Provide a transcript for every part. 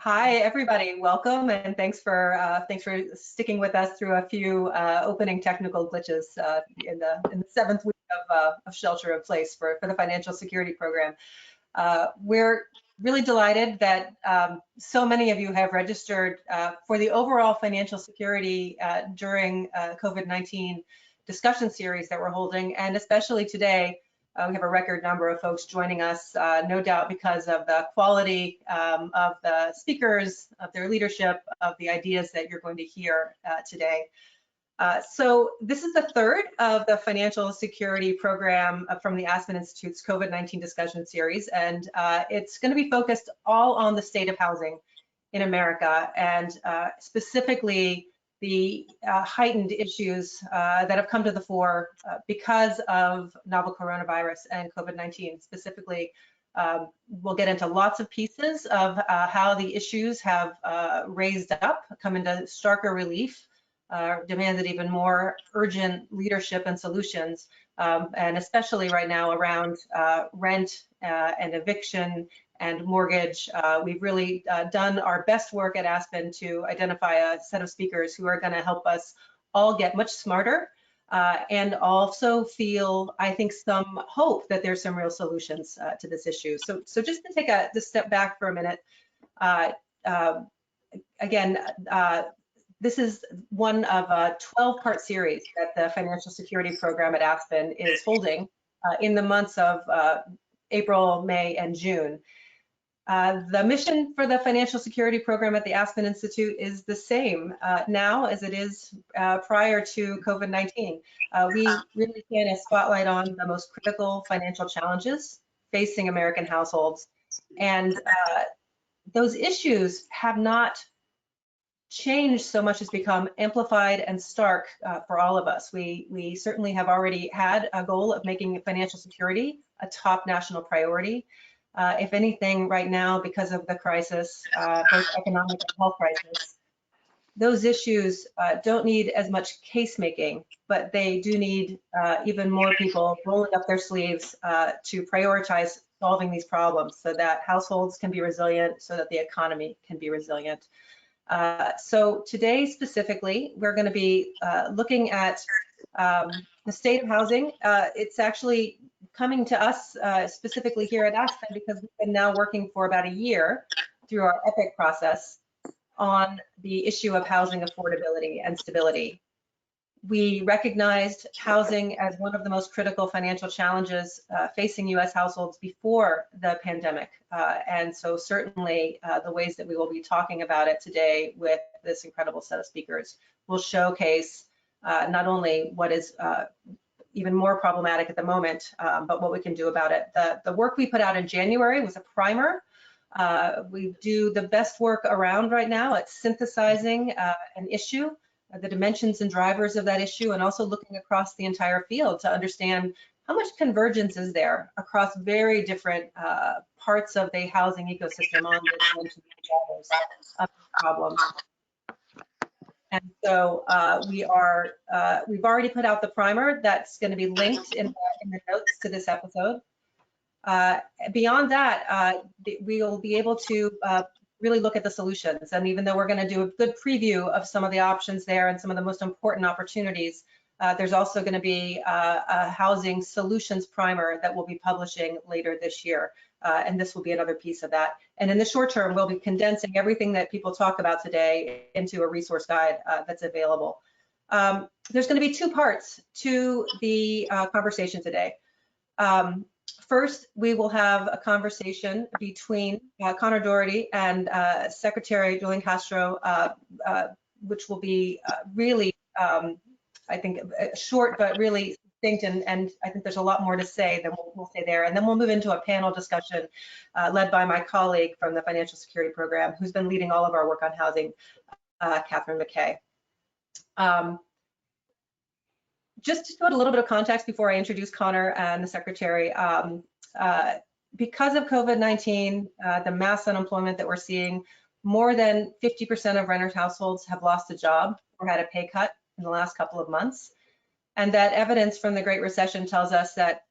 Hi, everybody. Welcome, and thanks for sticking with us through a few opening technical glitches in the seventh week of shelter in place for the financial security program. We're really delighted that so many of you have registered for the overall financial security during COVID-19 discussion series that we're holding, and especially today. We have a record number of folks joining us, no doubt because of the quality of the speakers, of their leadership, of the ideas that you're going to hear today. So this is the third of the financial security program from the Aspen Institute's COVID-19 discussion series, and it's going to be focused all on the state of housing in America, and specifically the heightened issues that have come to the fore because of novel coronavirus and COVID-19. Specifically, we'll get into lots of pieces of how the issues have raised up, come into starker relief, demanded even more urgent leadership and solutions, and especially right now around rent and eviction and mortgage. We've really done our best work at Aspen to identify a set of speakers who are going to help us all get much smarter and also feel, I think, some hope that there's some real solutions to this issue. So just to take a step back for a minute, again, this is one of a 12-part series that the Financial Security Program at Aspen is holding in the months of April, May, and June. The mission for the Financial Security Program at the Aspen Institute is the same now as it is prior to COVID-19. We really shine a spotlight on the most critical financial challenges facing American households. And those issues have not changed so much as become amplified and stark for all of us. We certainly have already had a goal of making financial security a top national priority. If anything, right now, because of the crisis, both economic and health crisis, those issues don't need as much case making, but they do need even more people rolling up their sleeves to prioritize solving these problems so that households can be resilient, so that the economy can be resilient. So today specifically, we're going to be looking at the state of housing. It's actually coming to us specifically here at Aspen because we've been now working for about a year through our EPIC process on the issue of housing affordability and stability. We recognized housing as one of the most critical financial challenges facing U.S. households before the pandemic. And so certainly the ways that we will be talking about it today with this incredible set of speakers will showcase not only what is even more problematic at the moment, but what we can do about it. The work we put out in January was a primer. We do the best work around right now at synthesizing an issue, the dimensions and drivers of that issue, and also looking across the entire field to understand how much convergence is there across very different parts of the housing ecosystem on the dimensions and drivers of the problem. And so we've already put out the primer that's going to be linked in the notes to this episode. Beyond that, we'll be able to really look at the solutions. And even though we're going to do a good preview of some of the options there and some of the most important opportunities, there's also going to be a housing solutions primer that we'll be publishing later this year. And this will be another piece of that. And in the short term, we'll be condensing everything that people talk about today into a resource guide that's available. There's going to be two parts to the conversation today. First, we will have a conversation between Connor Doherty and Secretary Julian Castro, which will be really, I think, short but really distinct, and I think there's a lot more to say than we'll say there. And then we'll move into a panel discussion led by my colleague from the Financial Security Program, who's been leading all of our work on housing, Catherine McKay. Just to put a little bit of context before I introduce Connor and the Secretary, because of COVID-19, the mass unemployment that we're seeing, more than 50% of renters households have lost a job or had a pay cut in the last couple of months. and that evidence from the Great Recession tells us that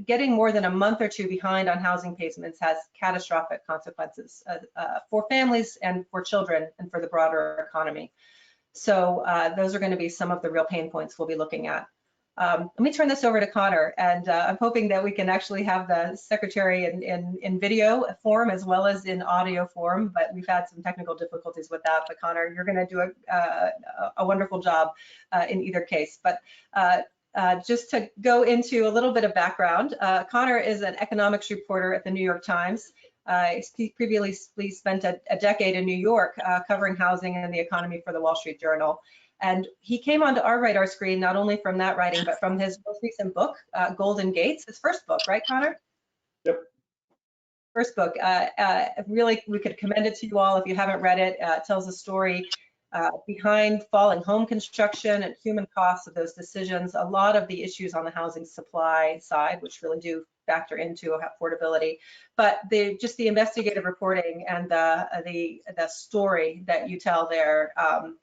getting more than a month or two behind on housing payments has catastrophic consequences for families and for children and for the broader economy. So those are going to be some of the real pain points we'll be looking at. Let me turn this over to Connor, and I'm hoping that we can actually have the secretary in video form as well as in audio form, but we've had some technical difficulties with that. But Connor, you're going to do a wonderful job in either case. But just to go into a little bit of background, Connor is an economics reporter at the New York Times. He previously spent a decade in New York covering housing and the economy for the Wall Street Journal. And he came onto our radar screen not only from that writing, but from his most recent book, Golden Gates, his first book, right, Connor? Yep. First book. Really, we could commend it to you all if you haven't read it. It tells a story behind falling home construction and human costs of those decisions, a lot of the issues on the housing supply side, which really do factor into affordability, but just the investigative reporting and the story that you tell there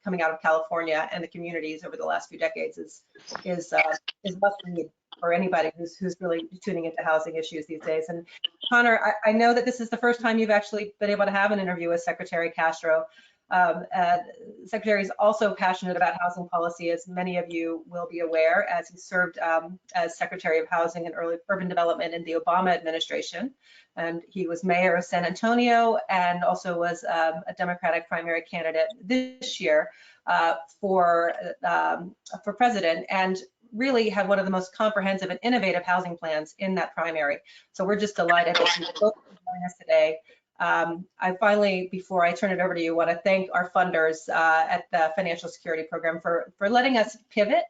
coming out of California and the communities over the last few decades is must read for anybody who's really tuning into housing issues these days. And Connor, I know that this is the first time you've actually been able to have an interview with Secretary Castro. Secretary is also passionate about housing policy, as many of you will be aware, as he served as Secretary of Housing and Urban Development in the Obama administration. And he was mayor of San Antonio and also was a Democratic primary candidate this year for president, and really had one of the most comprehensive and innovative housing plans in that primary. So we're just delighted that you both join us today. I finally, before I turn it over to you, want to thank our funders at the Financial Security Program for letting us pivot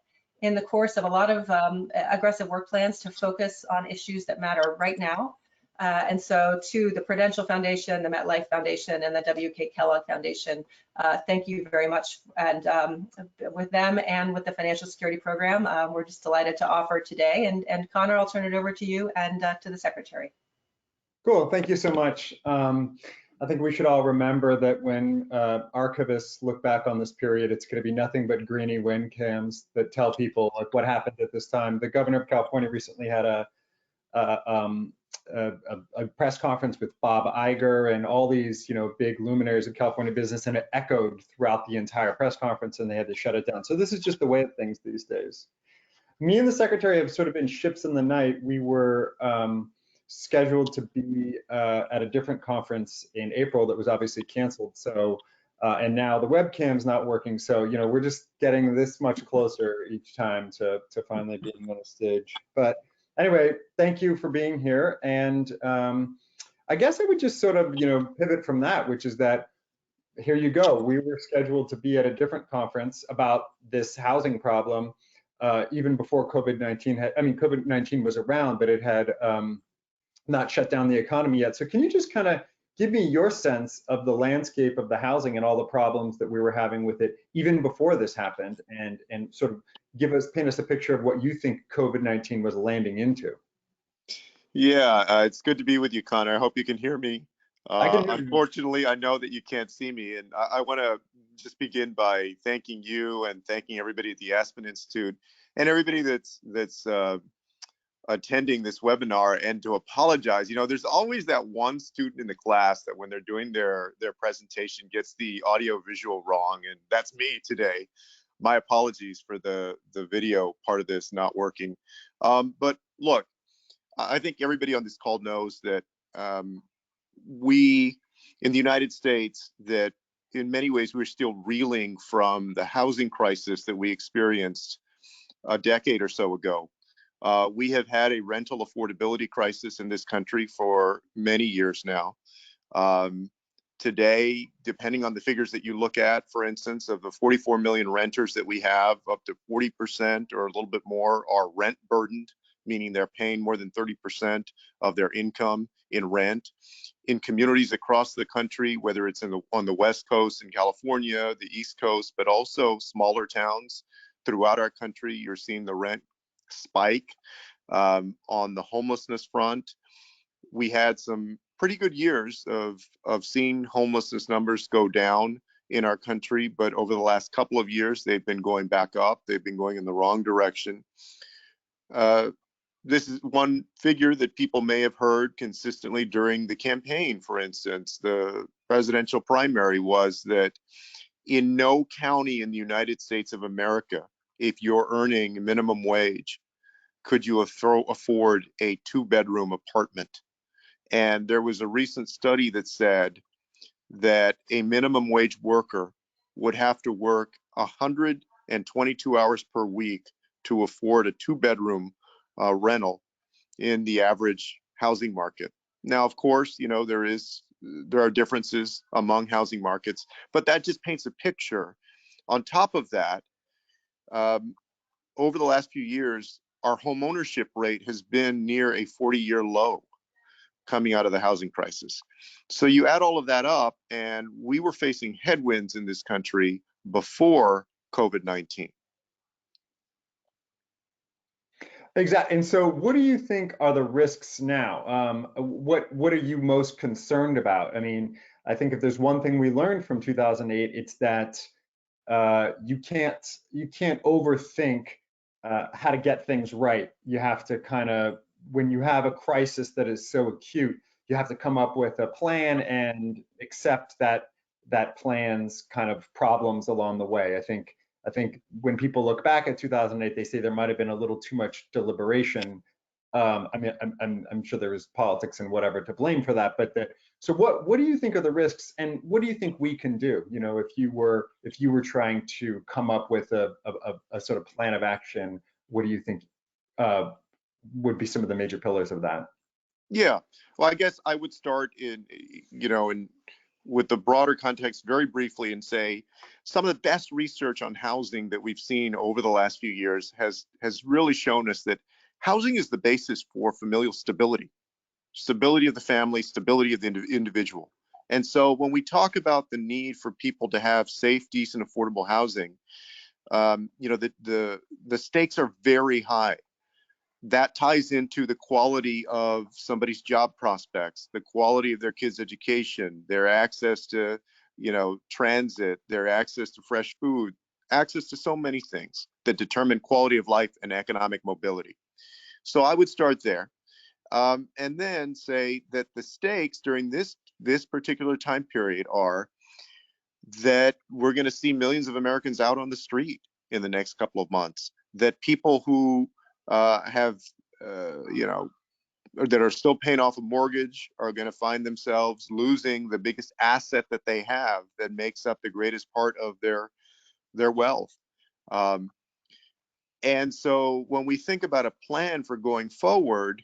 in the course of a lot of aggressive work plans to focus on issues that matter right now. And so to the Prudential Foundation, the MetLife Foundation, and the W.K. Kellogg Foundation, thank you very much. And with them and with the Financial Security Program, we're just delighted to offer today. And Connor, I'll turn it over to you and to the Secretary. Cool, thank you so much. I think we should all remember that when archivists look back on this period, it's going to be nothing but greeny wind cams that tell people like what happened at this time. The governor of California recently had a press conference with Bob Iger and all these, big luminaries of California business, and it echoed throughout the entire press conference, and they had to shut it down. So this is just the way of things these days. Me and the secretary have sort of been ships in the night. We were scheduled to be at a different conference in April that was obviously canceled. So, and now the webcam's not working. So, we're just getting this much closer each time to finally being on the stage. But anyway, thank you for being here. And I guess I would just sort of, pivot from that, which is that here you go. We were scheduled to be at a different conference about this housing problem even before COVID-19 had, COVID-19 was around, but it had not shut down the economy yet. So can you just kind of give me your sense of the landscape of the housing and all the problems that we were having with it even before this happened, and sort of paint us a picture of what you think COVID-19 was landing into? Yeah, it's good to be with you, Connor. I hope you can hear me. I can hear you. Unfortunately, I know that you can't see me, and I want to just begin by thanking you and thanking everybody at the Aspen Institute and everybody that's attending this webinar, and to apologize. There's always that one student in the class that when they're doing their presentation gets the audio visual wrong, and that's me today. My apologies for the video part of this not working. But look, I think everybody on this call knows that we in the United States, that in many ways we're still reeling from the housing crisis that we experienced a decade or so ago. We have had a rental affordability crisis in this country for many years now. Today, depending on the figures that you look at, for instance, of the 44 million renters that we have, up to 40% or a little bit more are rent burdened, meaning they're paying more than 30% of their income in rent. In communities across the country, whether it's on the West Coast in California, the East Coast, but also smaller towns throughout our country, you're seeing the rent spike. On the homelessness front, we had some pretty good years of seeing homelessness numbers go down in our country, but over the last couple of years, they've been going back up. They've been going in the wrong direction. This is one figure that people may have heard consistently during the campaign. For instance, the presidential primary was that in no county in the United States of America, if you're earning minimum wage, could you afford a 2-bedroom apartment. And there was a recent study that said that a minimum wage worker would have to work 122 hours per week to afford a 2-bedroom rental in the average housing market. Now, of course, you know, there are differences among housing markets, but that just paints a picture. On top of that, over the last few years, our home ownership rate has been near a 40-year low coming out of the housing crisis. So you add all of that up, and we were facing headwinds in this country before COVID-19. Exactly. And so what do you think are the risks now? What are you most concerned about? I mean, I think if there's one thing we learned from 2008, it's that you can't overthink how to get things right. You have to kind of, when you have a crisis that is so acute, you have to come up with a plan and accept that plan's kind of problems along the way. I think when people look back at 2008, they say there might have been a little too much deliberation. I mean, I'm sure there was politics and whatever to blame for that, but so what do you think are the risks, and what do you think we can do? You know, if you were trying to come up with a sort of plan of action, what do you think would be some of the major pillars of that? Yeah, well, I guess I would start with the broader context very briefly and say some of the best research on housing that we've seen over the last few years has really shown us that housing is the basis for familial stability of the family, stability of the individual. And so when we talk about the need for people to have safe, decent, affordable housing, the stakes are very high. That ties into the quality of somebody's job prospects, the quality of their kids' education, their access to, transit, their access to fresh food, access to so many things that determine quality of life and economic mobility. So I would start there, and then say that the stakes during this particular time period are that we're going to see millions of Americans out on the street in the next couple of months, that people who have, that are still paying off a mortgage are going to find themselves losing the biggest asset that they have that makes up the greatest part of their wealth. And so when we think about a plan for going forward,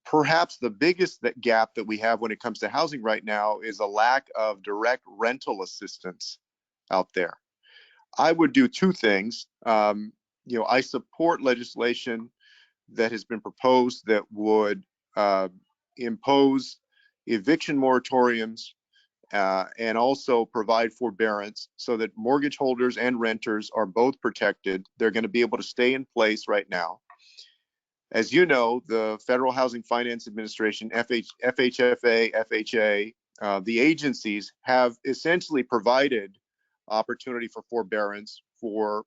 perhaps the biggest gap that we have when it comes to housing right now is a lack of direct rental assistance out there. I would do two things. I support legislation that has been proposed that would impose eviction moratoriums and also provide forbearance so that mortgage holders and renters are both protected. They're going to be able to stay in place right now. As you know, the Federal Housing Finance Administration, FHFA, FHA, the agencies have essentially provided opportunity for forbearance for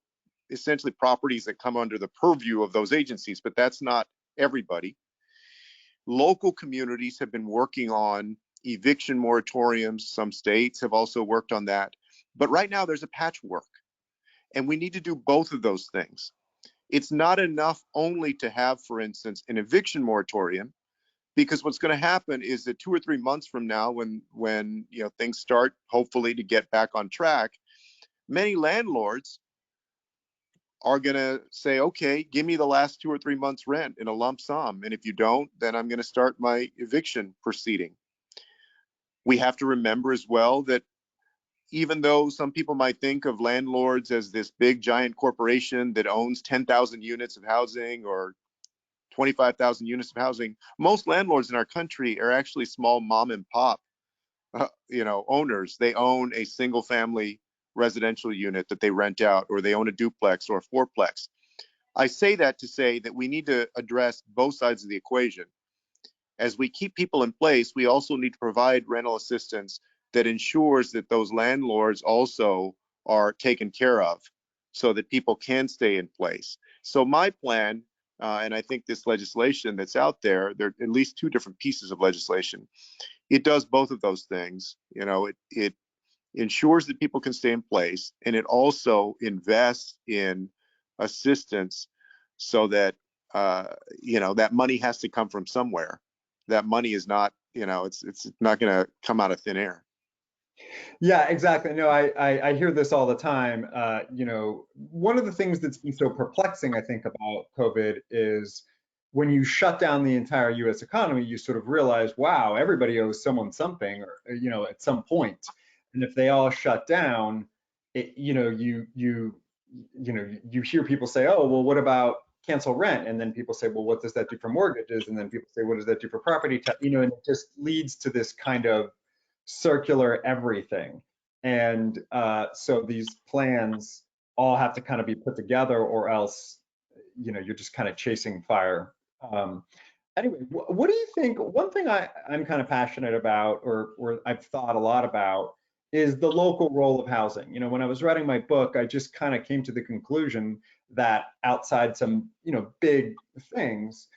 essentially properties that come under the purview of those agencies, but that's not everybody. Local communities have been working on eviction moratoriums. Some states have also worked on that. But right now there's a patchwork, and we need to do both of those things. It's not enough only to have, for instance, an eviction moratorium, because what's going to happen is that 2 or 3 months from now, when things start hopefully to get back on track, many landlords are going to say, okay, give me the last 2 or 3 months rent in a lump sum. And if you don't, then I'm going to start my eviction proceeding. We have to remember as well that even though some people might think of landlords as this big giant corporation that owns 10,000 units of housing or 25,000 units of housing, most landlords in our country are actually small mom and pop owners. They own a single family residential unit that they rent out, or they own a duplex or a fourplex. I say that to say that we need to address both sides of the equation. As we keep people in place, we also need to provide rental assistance that ensures that those landlords also are taken care of so that people can stay in place. So my plan, and I think this legislation that's out there, there are at least two different pieces of legislation. It does both of those things. You know, it ensures that people can stay in place, and it also invests in assistance so that you know, that money has to come from somewhere. That money is not, you know, it's not going to come out of thin air. Yeah, exactly. No, I hear this all the time. You know, one of the things that's been so perplexing, I think, about COVID is when you shut down the entire U.S. economy, you sort of realize, wow, everybody owes someone something, or you know, at some point. And if they all shut down, you know, you hear people say, oh, well, what about cancel rent? And then people say, well, what does that do for mortgages? And then people say, what does that do for property tax? You know, and it just leads to this kind of circular everything. And so these plans all have to kind of be put together, or else, you know, you're just kind of chasing fire. Anyway, what do you think? One thing I'm kind of passionate about, or I've thought a lot about, is the local role of housing. You know, when I was writing my book, I just kind of came to the conclusion that outside some, you know, big things,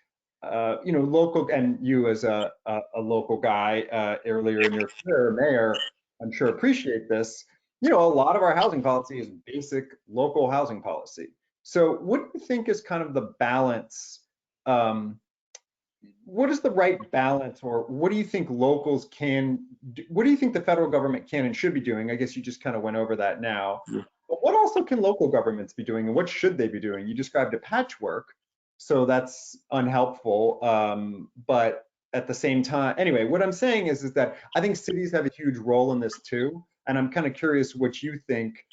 you know, local, and you as a local guy earlier in your career, mayor, I'm sure appreciate this. You know, a lot of our housing policy is basic local housing policy. So what do you think is kind of the balance? What is the right balance, or what do you think locals can do? What do you think the federal government can and should be doing? I guess you just kind of went over that now. Yeah. But what also can local governments be doing, and what should they be doing? You described a patchwork, so that's unhelpful. But at the same time, anyway, what I'm saying is that I think cities have a huge role in this too, and I'm kind of curious what you think,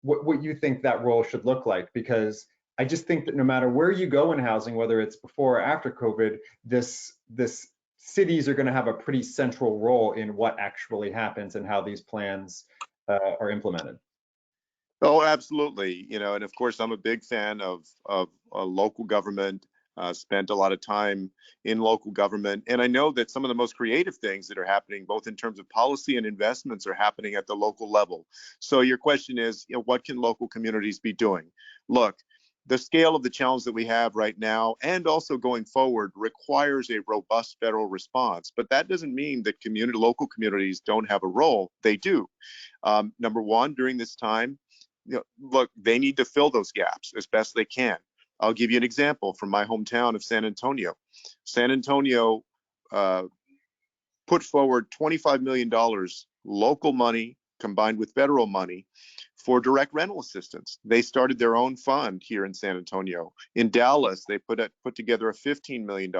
what you think that role should look like, because I just think that no matter where you go in housing, whether it's before or after COVID, this cities are going to have a pretty central role in what actually happens and how these plans are implemented. Oh, absolutely. You know, and of course, I'm a big fan of local government. Spent a lot of time in local government, and I know that some of the most creative things that are happening, both in terms of policy and investments, are happening at the local level. So your question is, you know, what can local communities be doing? Look, the scale of the challenge that we have right now, and also going forward, requires a robust federal response. But that doesn't mean that local communities don't have a role. They do. Number one, during this time, you know, look, they need to fill those gaps as best they can. I'll give you an example from my hometown of San Antonio. San Antonio put forward $25 million local money combined with federal money for direct rental assistance. They started their own fund here in San Antonio. In Dallas, they put together a $15 million,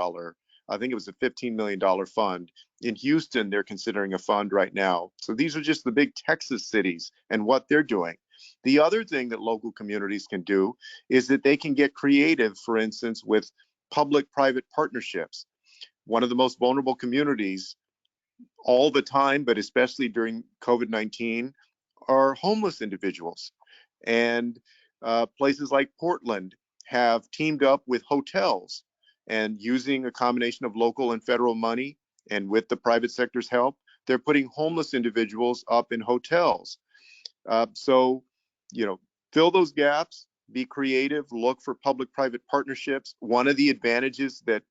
I think it was a $15 million fund. In Houston, they're considering a fund right now. So these are just the big Texas cities and what they're doing. The other thing that local communities can do is that they can get creative, for instance, with public-private partnerships. One of the most vulnerable communities all the time, but especially during COVID-19, are homeless individuals. And places like Portland have teamed up with hotels, and using a combination of local and federal money, and with the private sector's help, they're putting homeless individuals up in hotels. So, you know, fill those gaps, be creative, look for public-private partnerships. One of the advantages that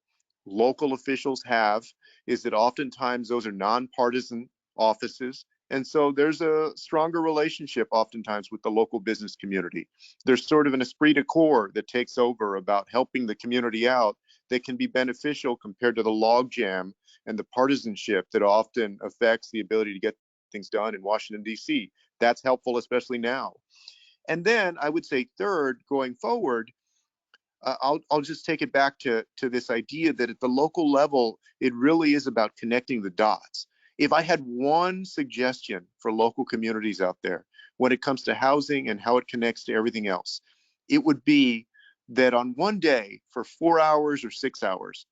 local officials have is that oftentimes those are nonpartisan offices. And so there's a stronger relationship oftentimes with the local business community. There's sort of an esprit de corps that takes over about helping the community out that can be beneficial compared to the logjam and the partisanship that often affects the ability to get things done in Washington, D.C. That's helpful, especially now. And then I would say third, going forward, I'll just take it back to this idea that at the local level, it really is about connecting the dots. If I had one suggestion for local communities out there when it comes to housing and how it connects to everything else, it would be that on one day for 4 hours or 6 hours,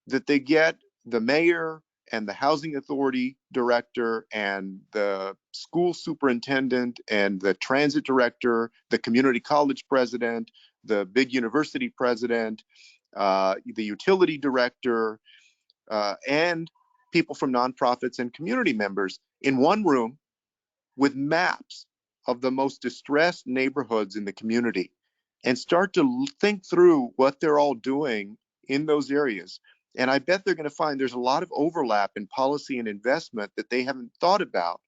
that they get the mayor and the housing authority director and the school superintendent and the transit director, the community college president, the big university president, the utility director, and people from nonprofits and community members, in one room with maps of the most distressed neighborhoods in the community and start to think through what they're all doing in those areas. And I bet they're going to find there's a lot of overlap in policy and investment that they haven't thought about.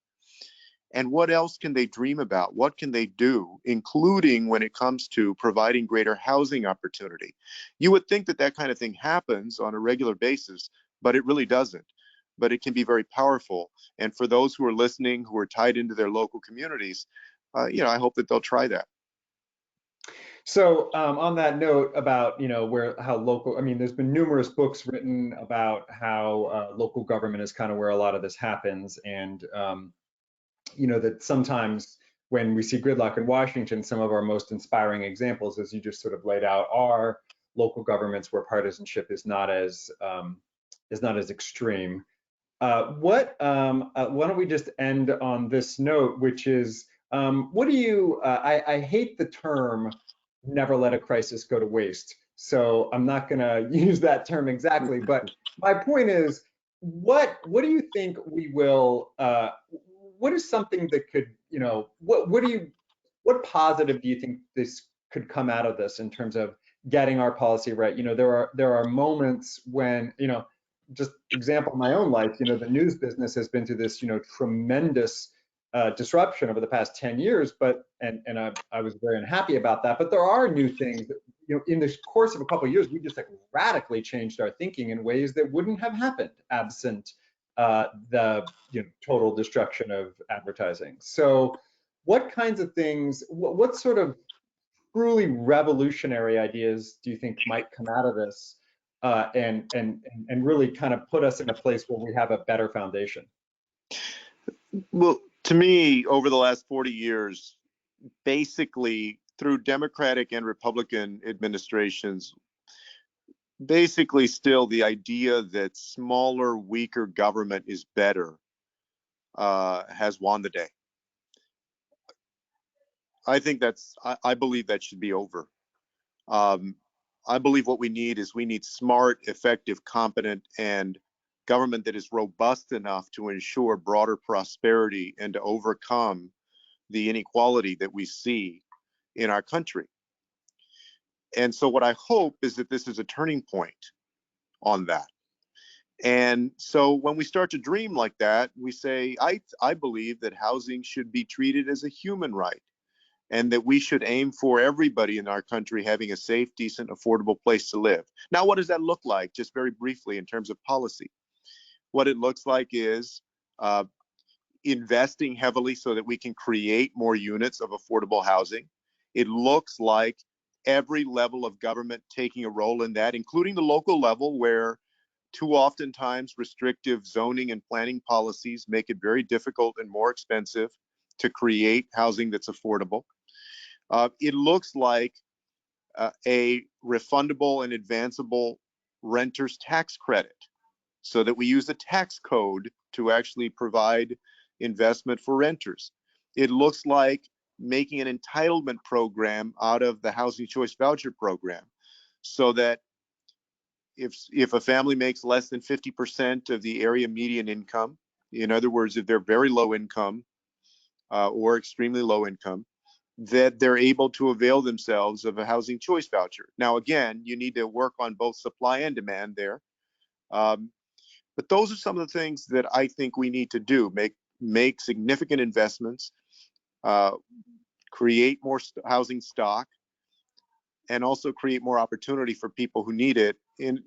And what else can they dream about? What can they do, including when it comes to providing greater housing opportunity? You would think that that kind of thing happens on a regular basis, but it really doesn't. But it can be very powerful. And for those who are listening, who are tied into their local communities, I hope that they'll try that. So on that note about, how local, I mean, there's been numerous books written about how local government is kind of where a lot of this happens. And, that sometimes when we see gridlock in Washington, some of our most inspiring examples, as you just sort of laid out, are local governments where partisanship is not as extreme. Why don't we just end on this note, which is, what do you, I hate the term, never let a crisis go to waste. So I'm not going to use that term exactly, but my point is, what do you think we will, what is something that could, what positive do you think this could come out of this in terms of getting our policy right? There are moments when, just example my own life, the news business has been through this, tremendous disruption over the past 10 years, and I was very unhappy about that. But there are new things that, in the course of a couple of years, we just radically changed our thinking in ways that wouldn't have happened absent the total destruction of advertising. So what kinds of things, what sort of truly revolutionary ideas do you think might come out of this and really kind of put us in a place where we have a better foundation? Well, to me, over the last 40 years, basically through Democratic and Republican administrations, basically still the idea that smaller, weaker government is better has won the day. I believe that should be over. I believe what we need smart, effective, competent, and government that is robust enough to ensure broader prosperity and to overcome the inequality that we see in our country. And so what I hope is that this is a turning point on that. And so when we start to dream like that, we say, I believe that housing should be treated as a human right, and that we should aim for everybody in our country having a safe, decent, affordable place to live. Now, what does that look like? Just very briefly in terms of policy. What it looks like is investing heavily so that we can create more units of affordable housing. It looks like every level of government taking a role in that, including the local level, where too oftentimes restrictive zoning and planning policies make it very difficult and more expensive to create housing that's affordable. It looks like a refundable and advanceable renter's tax credit, so that we use the tax code to actually provide investment for renters. It looks like making an entitlement program out of the housing choice voucher program, so that if a family makes less than 50% of the area median income, in other words, if they're very low income or extremely low income, that they're able to avail themselves of a housing choice voucher. Now, again, you need to work on both supply and demand there. But those are some of the things that I think we need to do: make significant investments, create more housing stock, and also create more opportunity for people who need it, and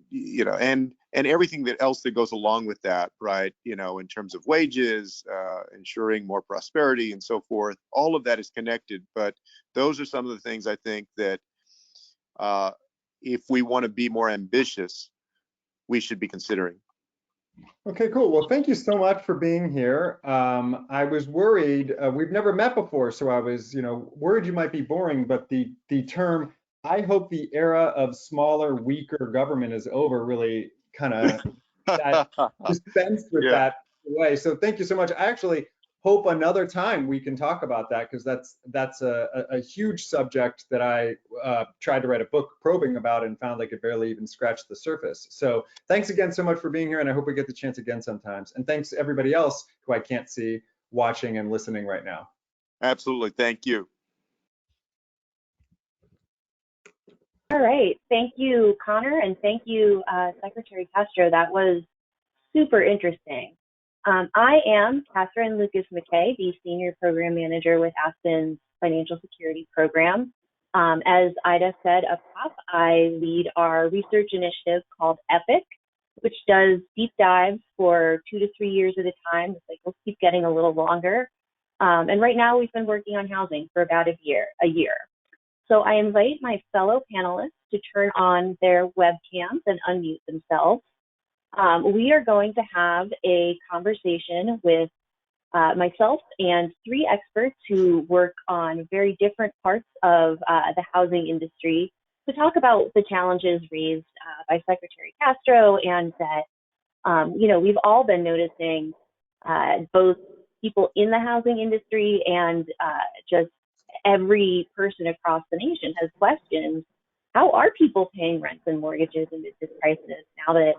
everything else that goes along with that, right? In terms of wages, ensuring more prosperity and so forth. All of that is connected, but those are some of the things I think that if we want to be more ambitious, we should be considering. Okay, cool. Well, thank you so much for being here. I was worried, we've never met before, so I was, worried you might be boring, but the term, I hope the era of smaller, weaker government is over, really kind of dispensed with that way. So thank you so much. hope another time we can talk about that, because that's a huge subject that I tried to write a book probing about and found like it barely even scratched the surface. So thanks again so much for being here, and I hope we get the chance again sometimes. And thanks to everybody else who I can't see watching and listening right now. Absolutely. Thank you. All right. Thank you, Connor, and thank you, Secretary Castro. That was super interesting. I am Catherine Lucas McKay, the Senior Program Manager with Aspen's Financial Security Program. As Ida said up top, I lead our research initiative called EPIC, which does deep dives for 2 to 3 years at a time. The cycles keep getting a little longer. And right now we've been working on housing for about a year. So I invite my fellow panelists to turn on their webcams and unmute themselves. We are going to have a conversation with myself and 3 experts who work on very different parts of the housing industry to talk about the challenges raised by Secretary Castro, and that, we've all been noticing, both people in the housing industry and just every person across the nation has questions. How are people paying rents and mortgages amid this crisis now that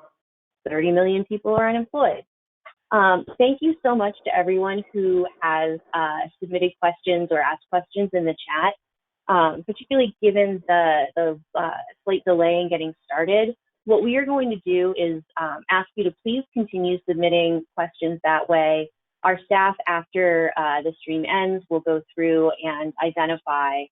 30 million people are unemployed? Thank you so much to everyone who has submitted questions or asked questions in the chat, particularly given the slight delay in getting started. What we are going to do is ask you to please continue submitting questions that way. Our staff, after the stream ends, will go through and identify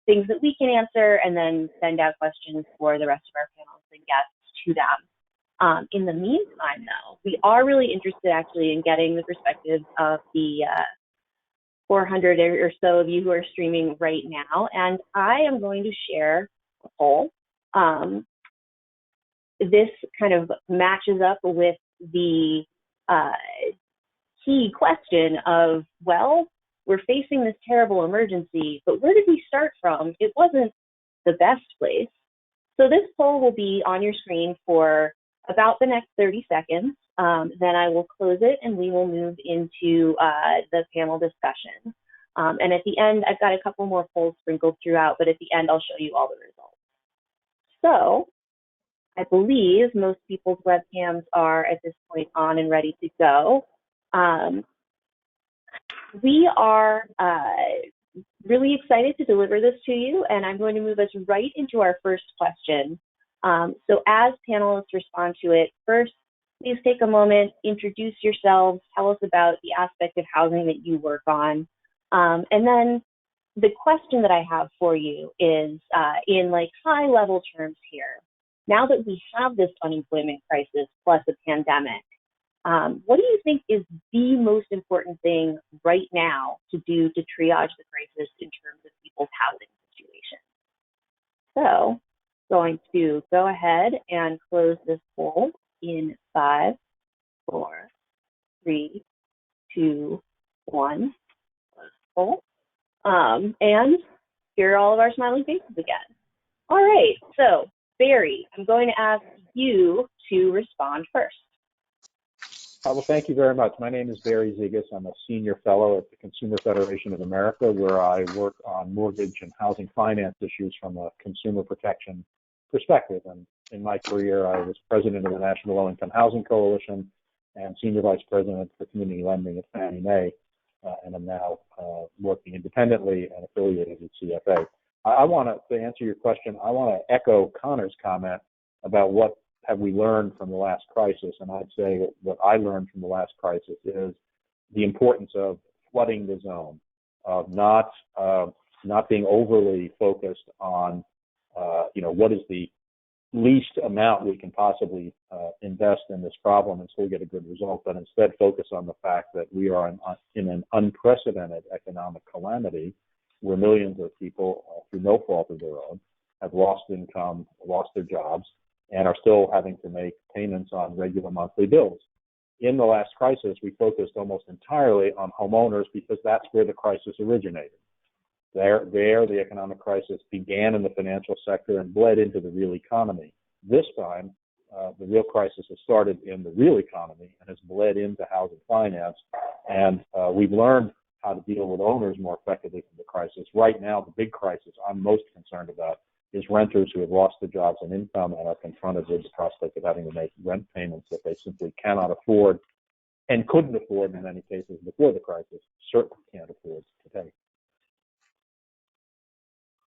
things that we can answer, and then send out questions for the rest of our panelists and guests to them. In the meantime, though, we are really interested actually in getting the perspectives of the 400 or so of you who are streaming right now. And I am going to share a poll. This kind of matches up with the key question of, well, we're facing this terrible emergency, but where did we start from? It wasn't the best place. So this poll will be on your screen for about the next 30 seconds. Then I will close it and we will move into the panel discussion. And at the end, I've got a couple more polls sprinkled throughout, but at the end, I'll show you all the results. So I believe most people's webcams are at this point on and ready to go. We are really excited to deliver this to you, and I'm going to move us right into our first question. So as panelists respond to it, first, please take a moment, introduce yourselves, tell us about the aspect of housing that you work on. And then the question that I have for you is in like high level terms here. Now that we have this unemployment crisis plus a pandemic, what do you think is the most important thing right now to do to triage the crisis in terms of people's housing situation? So, going to go ahead and close this poll in 5, 4, 3, 2, 1. Close the poll. And here are all of our smiling faces again. All right, so Barry, I'm going to ask you to respond first. Well, thank you very much. My name is Barry Zegas. I'm a senior fellow at the Consumer Federation of America, where I work on mortgage and housing finance issues from a consumer protection perspective. And in my career, I was president of the National Low-Income Housing Coalition and senior vice president for community lending at Fannie Mae, and I'm now working independently and affiliated with CFA. I want to answer your question, I want to echo Connor's comment about what have we learned from the last crisis. And I'd say what I learned from the last crisis is the importance of flooding the zone, of not being overly focused on, what is the least amount we can possibly invest in this problem and still get a good result, but instead focus on the fact that we are in an unprecedented economic calamity where millions of people, through no fault of their own, have lost income, lost their jobs, and are still having to make payments on regular monthly bills. In the last crisis, we focused almost entirely on homeowners because that's where the crisis originated. There, the economic crisis began in the financial sector and bled into the real economy. This time, the real crisis has started in the real economy and has bled into housing finance. And we've learned how to deal with owners more effectively from the crisis. Right now, the big crisis I'm most concerned about is renters who have lost their jobs and income and are confronted with the prospect of having to make rent payments that they simply cannot afford and couldn't afford in many cases before the crisis, certainly can't afford today.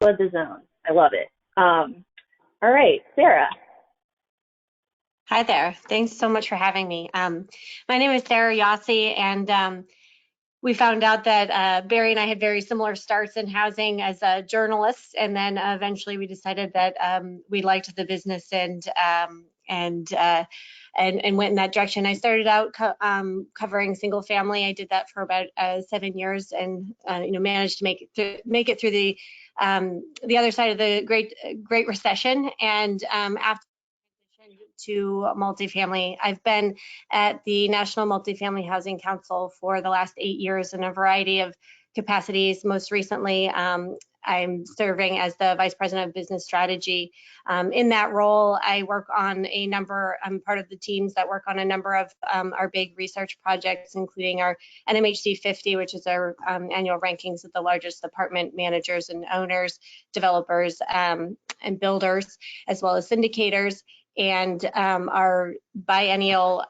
Flood the zone. I love it. All right, Sarah. Hi there. Thanks so much for having me. My name is Sarah Yossi, and we found out that Barry and I had very similar starts in housing as journalists, and then eventually we decided that we liked the business and went in that direction. I started out covering single family. I did that for about 7 years, and managed to make it through the other side of the Great Recession. And after to multifamily, I've been at the National Multifamily Housing Council for the last 8 years in a variety of capacities. Most recently, I'm serving as the Vice President of Business Strategy. In that role, I work on I'm part of the teams that work on a number of our big research projects, including our NMHC 50, which is our annual rankings of the largest apartment managers and owners, developers, and builders, as well as syndicators, and our biennial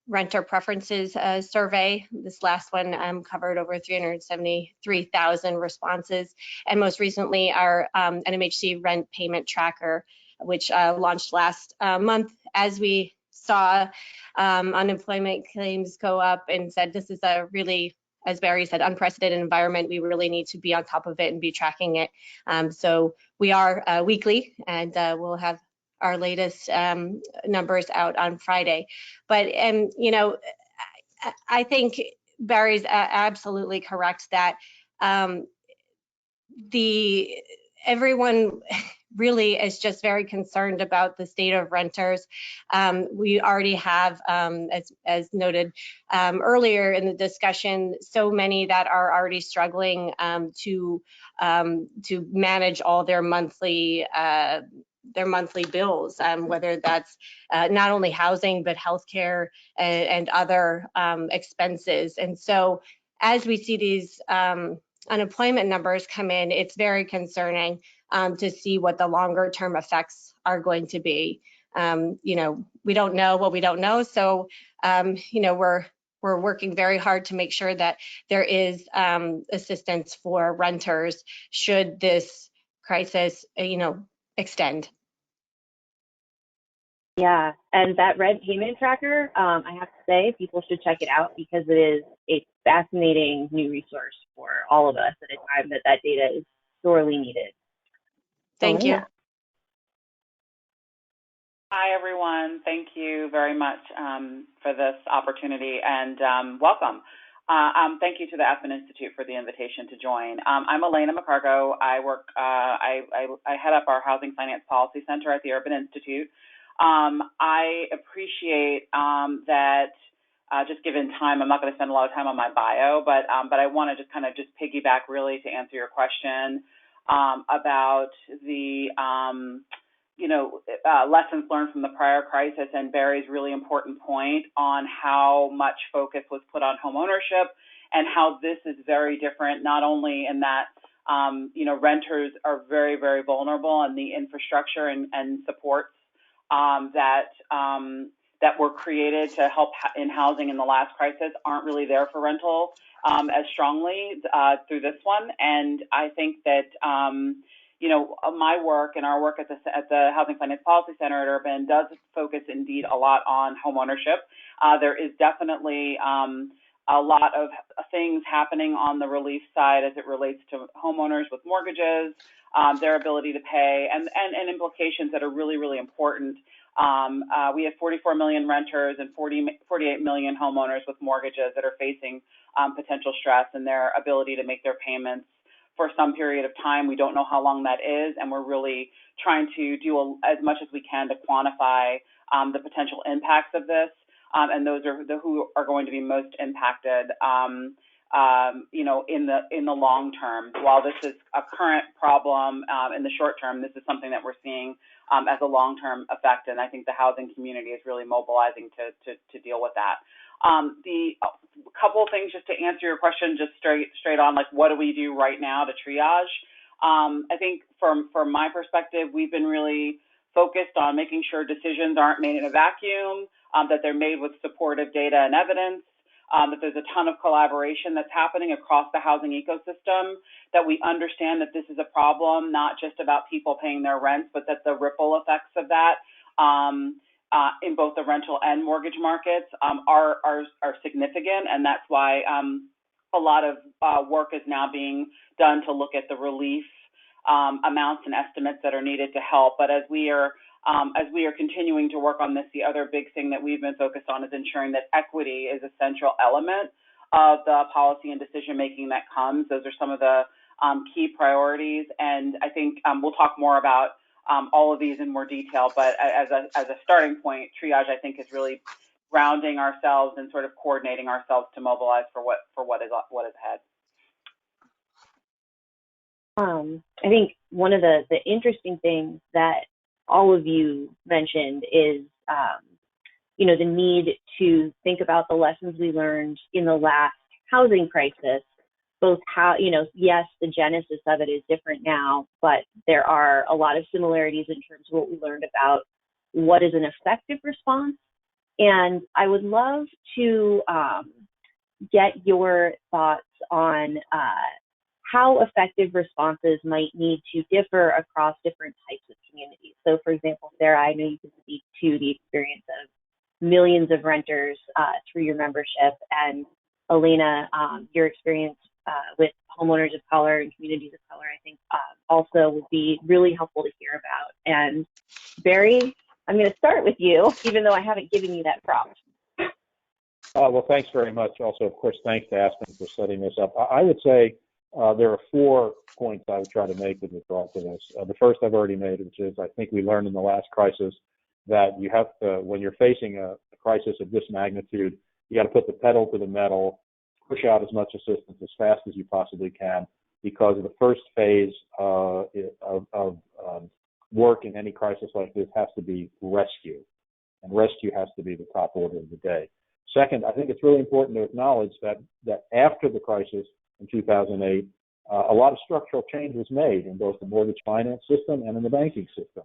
renter preferences survey. This last one covered over 373,000 responses. And most recently, our NMHC rent payment tracker, which launched last month, as we saw unemployment claims go up, and said this is a really, as Barry said, unprecedented environment. We really need to be on top of it and be tracking it. So we are weekly, and we'll have our latest numbers out on Friday. But, I think Barry's absolutely correct that everyone really is just very concerned about the state of renters. We already have, as noted earlier in the discussion, so many that are already struggling to manage all their monthly bills, whether that's not only housing, but healthcare and other expenses. And so as we see these unemployment numbers come in, it's very concerning to see what the longer term effects are going to be. We don't know what we don't know. So, we're working very hard to make sure that there is assistance for renters should this crisis, extend. Yeah, and that rent payment tracker, I have to say, people should check it out because it is a fascinating new resource for all of us at a time that data is sorely needed. Thank you. Hi, everyone. Thank you very much for this opportunity, and welcome. Thank you to the Aspen Institute for the invitation to join. I'm Elena McCargo. I work, I head up our Housing Finance Policy Center at the Urban Institute. I appreciate that, just given time, I'm not going to spend a lot of time on my bio, but I want to just kind of piggyback really to answer your question about the lessons learned from the prior crisis, and Barry's really important point on how much focus was put on homeownership and how this is very different, not only in that, renters are very, very vulnerable, and the infrastructure and supports that were created to help in housing in the last crisis aren't really there for rental as strongly through this one. And I think that my work and our work at the Housing Finance Policy Center at Urban does focus indeed a lot on homeownership. There is definitely a lot of things happening on the relief side as it relates to homeowners with mortgages, their ability to pay, and implications that are really, really important. We have 44 million renters and 48 million homeowners with mortgages that are facing potential stress in their ability to make their payments for some period of time. We don't know how long that is, and we're really trying to do as much as we can to quantify the potential impacts of this, and those are who are going to be most impacted, in the long term. While this is a current problem in the short term, this is something that we're seeing as a long-term effect, and I think the housing community is really mobilizing to deal with that. The couple of things just to answer your question, just straight on, like what do we do right now to triage? I think from my perspective, we've been really focused on making sure decisions aren't made in a vacuum, that they're made with supportive data and evidence, that there's a ton of collaboration that's happening across the housing ecosystem, that we understand that this is a problem, not just about people paying their rents, but that the ripple effects of that in both the rental and mortgage markets are significant, and that's why a lot of work is now being done to look at the relief amounts and estimates that are needed to help. But as we are continuing to work on this, the other big thing that we've been focused on is ensuring that equity is a central element of the policy and decision making that comes. Those are some of the key priorities, and I think we'll talk more about all of these in more detail. But as a starting point, triage, I think, is really grounding ourselves and sort of coordinating ourselves to mobilize for what is ahead. I think one of the interesting things that all of you mentioned is, the need to think about the lessons we learned in the last housing crisis, both how, yes, the genesis of it is different now, but there are a lot of similarities in terms of what we learned about what is an effective response. And I would love to get your thoughts on how effective responses might need to differ across different types of communities. So for example, Sarah, I know you can speak to the experience of millions of renters through your membership, and Elena, your experience with homeowners of color and communities of color, I think also would be really helpful to hear about. And Barry, I'm going to start with you, even though I haven't given you that prompt. Well, thanks very much. Also, of course, thanks to Aspen for setting this up. I would say there are 4 points I would try to make with regard to this. The first I've already made, which is I think we learned in the last crisis that you have to, when you're facing a crisis of this magnitude, you got to put the pedal to the metal, push out as much assistance as fast as you possibly can, because the first phase of work in any crisis like this has to be rescue, and rescue has to be the top order of the day. Second, I think it's really important to acknowledge that after the crisis in 2008, a lot of structural change was made in both the mortgage finance system and in the banking system.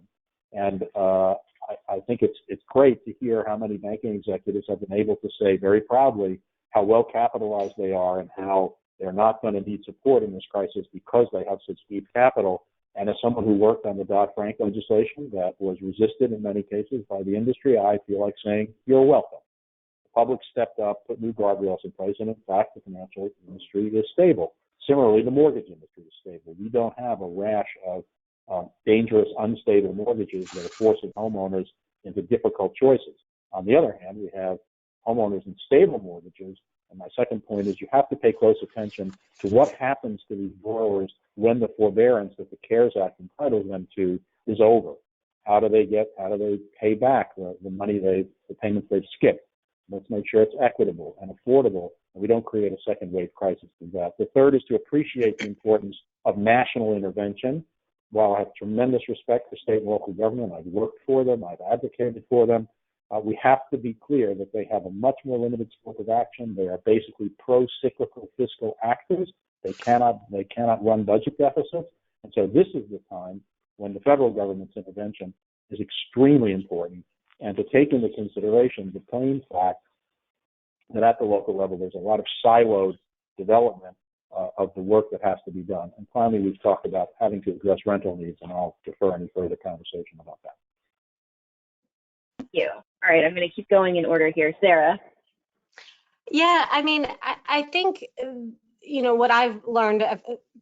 And I think it's great to hear how many banking executives have been able to say very proudly how well capitalized they are and how they're not going to need support in this crisis because they have such deep capital. And as someone who worked on the Dodd-Frank legislation that was resisted in many cases by the industry, I feel like saying, you're welcome. The public stepped up, put new guardrails in place, and in fact, the financial industry is stable. Similarly, the mortgage industry is stable. We don't have a rash of dangerous, unstable mortgages that are forcing homeowners into difficult choices. On the other hand, we have homeowners in stable mortgages. And my second point is you have to pay close attention to what happens to these borrowers when the forbearance that the CARES Act entitles them to is over. How do they pay back the money the payments they've skipped? Let's make sure it's equitable and affordable, and we don't create a second wave crisis through that. The third is to appreciate the importance of national intervention. While I have tremendous respect for state and local government, I've worked for them, I've advocated for them, we have to be clear that they have a much more limited scope of action. They are basically pro-cyclical fiscal actors. They cannot run budget deficits. And so this is the time when the federal government's intervention is extremely important, and to take into consideration the plain fact that at the local level there's a lot of siloed development of the work that has to be done. And finally, we've talked about having to address rental needs, and I'll defer any further conversation about that. Thank you. All right, I'm going to keep going in order here. Sarah. Yeah, I mean, I think, what I've learned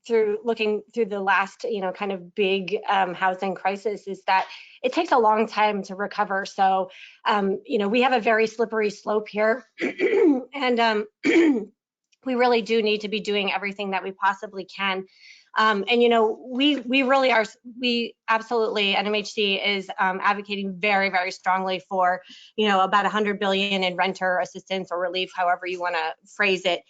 through looking through the last, kind of big housing crisis is that it takes a long time to recover. So, we have a very slippery slope here. And we really do need to be doing everything that we possibly can. And, we really are, we absolutely, NMHC is advocating very, very strongly for, about $100 billion in renter assistance or relief, however you want to phrase it.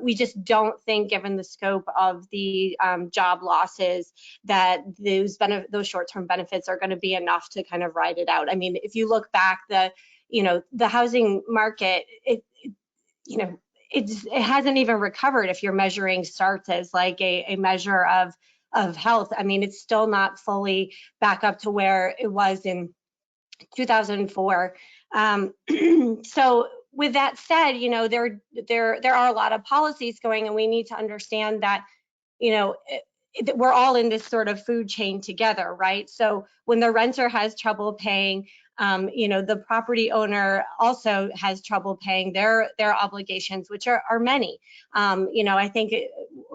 We just don't think, given the scope of the job losses, that those short-term benefits are going to be enough to kind of ride it out. I mean, if you look back, the housing market, it hasn't even recovered if you're measuring starts as like a measure of health. I mean, it's still not fully back up to where it was in 2004. So with that said, there are a lot of policies going, and we need to understand that, we're all in this sort of food chain together, right? So when the renter has trouble paying, the property owner also has trouble paying their obligations, which are many. I think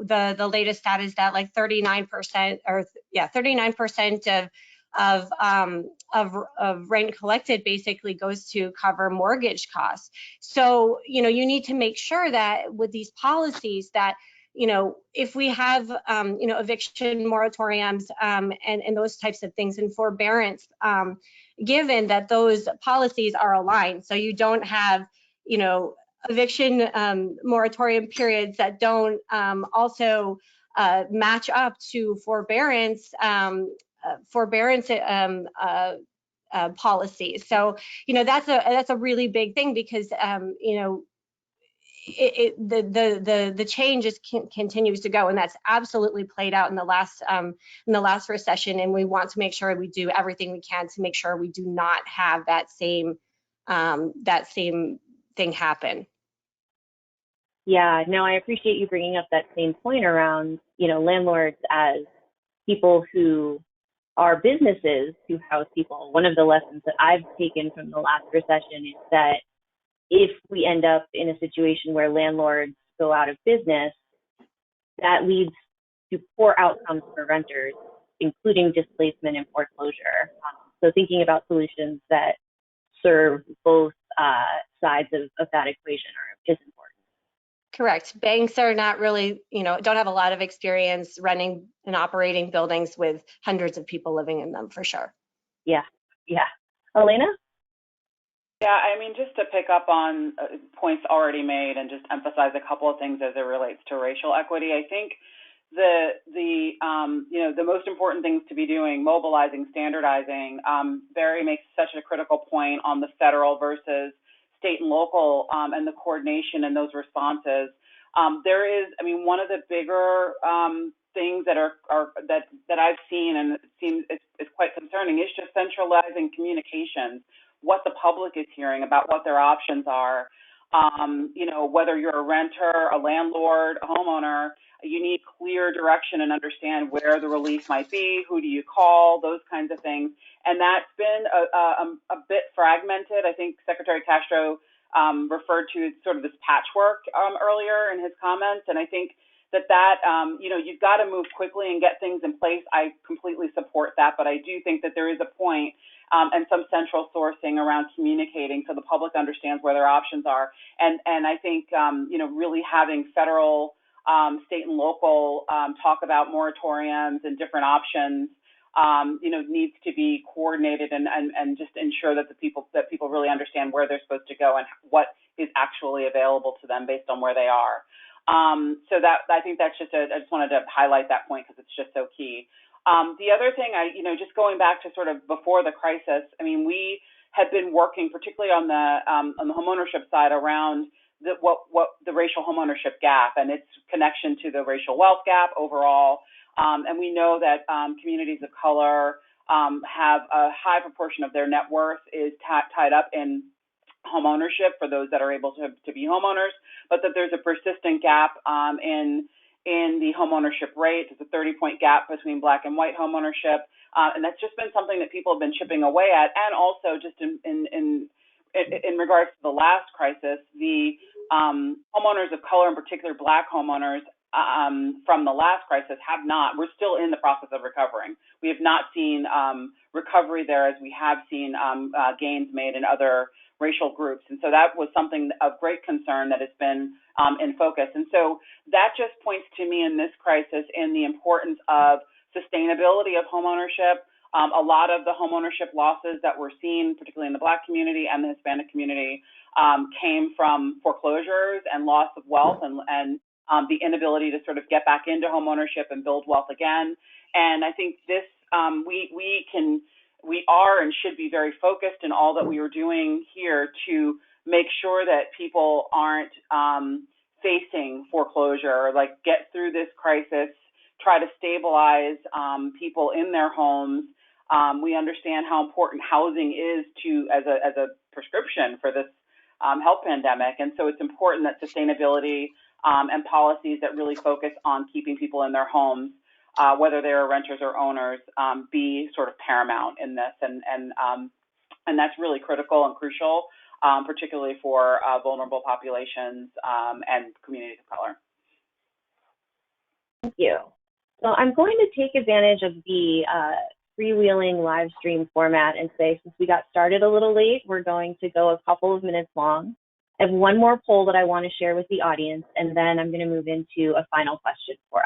the latest stat is that like 39% or 39% of rent collected basically goes to cover mortgage costs. So, you need to make sure that with these policies that, if we have, eviction moratoriums and those types of things and forbearance, given that those policies are aligned, so you don't have, eviction moratorium periods that don't also match up to forbearance policies. So, that's a really big thing because, the change just continues to go, and that's absolutely played out in the last recession. And we want to make sure we do everything we can to make sure we do not have that same thing happen. Yeah, no, I appreciate you bringing up that same point around, landlords as people who are businesses who house people. One of the lessons that I've taken from the last recession is that if we end up in a situation where landlords go out of business, that leads to poor outcomes for renters, including displacement and foreclosure. So thinking about solutions that serve both sides of that equation is important. Correct. Banks are not really, don't have a lot of experience running and operating buildings with hundreds of people living in them, for sure. Yeah. Elena? Yeah, I mean, just to pick up on points already made and just emphasize a couple of things as it relates to racial equity. I think the most important things to be doing, mobilizing, standardizing. Barry makes such a critical point on the federal versus state and local and the coordination and those responses. There is, one of the bigger things that I've seen, and it seems it's quite concerning, is just centralizing communications, what the public is hearing about what their options are. Whether you're a renter, a landlord, a homeowner, you need clear direction and understand where the relief might be, who do you call, those kinds of things. And that's been a bit fragmented. I think Secretary Castro referred to sort of this patchwork earlier in his comments. And I think that you've got to move quickly and get things in place. I completely support that, but I do think that there is a point and some central sourcing around communicating so the public understands where their options are. And I think, really having federal, state and local talk about moratoriums and different options, needs to be coordinated and just ensure that people really understand where they're supposed to go and what is actually available to them based on where they are. So that, I think that's just I just wanted to highlight that point because it's just so key. The other thing, just going back to sort of before the crisis, we had been working particularly on the homeownership side around what the racial homeownership gap and its connection to the racial wealth gap overall. And we know that communities of color have a high proportion of their net worth is tied up in homeownership for those that are able to be homeowners, but that there's a persistent gap in the homeownership rate. There's a 30-point gap between Black and white homeownership, and that's just been something that people have been chipping away at. And also, just in regards to the last crisis, the homeowners of color, in particular Black homeowners, from the last crisis we're still in the process of recovering. We have not seen recovery there as we have seen gains made in other racial groups. And so that was something of great concern that has been in focus. And so that just points to me in this crisis in the importance of sustainability of homeownership. A lot of the homeownership losses that we're seeing, particularly in the Black community and the Hispanic community, came from foreclosures and loss of wealth and the inability to sort of get back into homeownership and build wealth again. And I think this, we can we are and should be very focused in all that we are doing here to make sure that people aren't facing foreclosure, or like get through this crisis, try to stabilize people in their homes. We understand how important housing is as a prescription for this health pandemic, and so it's important that sustainability and policies that really focus on keeping people in their homes, whether they're renters or owners, be sort of paramount in this, and that's really critical and crucial, particularly for vulnerable populations and communities of color. Thank you. So I'm going to take advantage of the freewheeling live stream format and say, since we got started a little late, we're going to go a couple of minutes long. I have one more poll that I want to share with the audience, and then I'm going to move into a final question for us.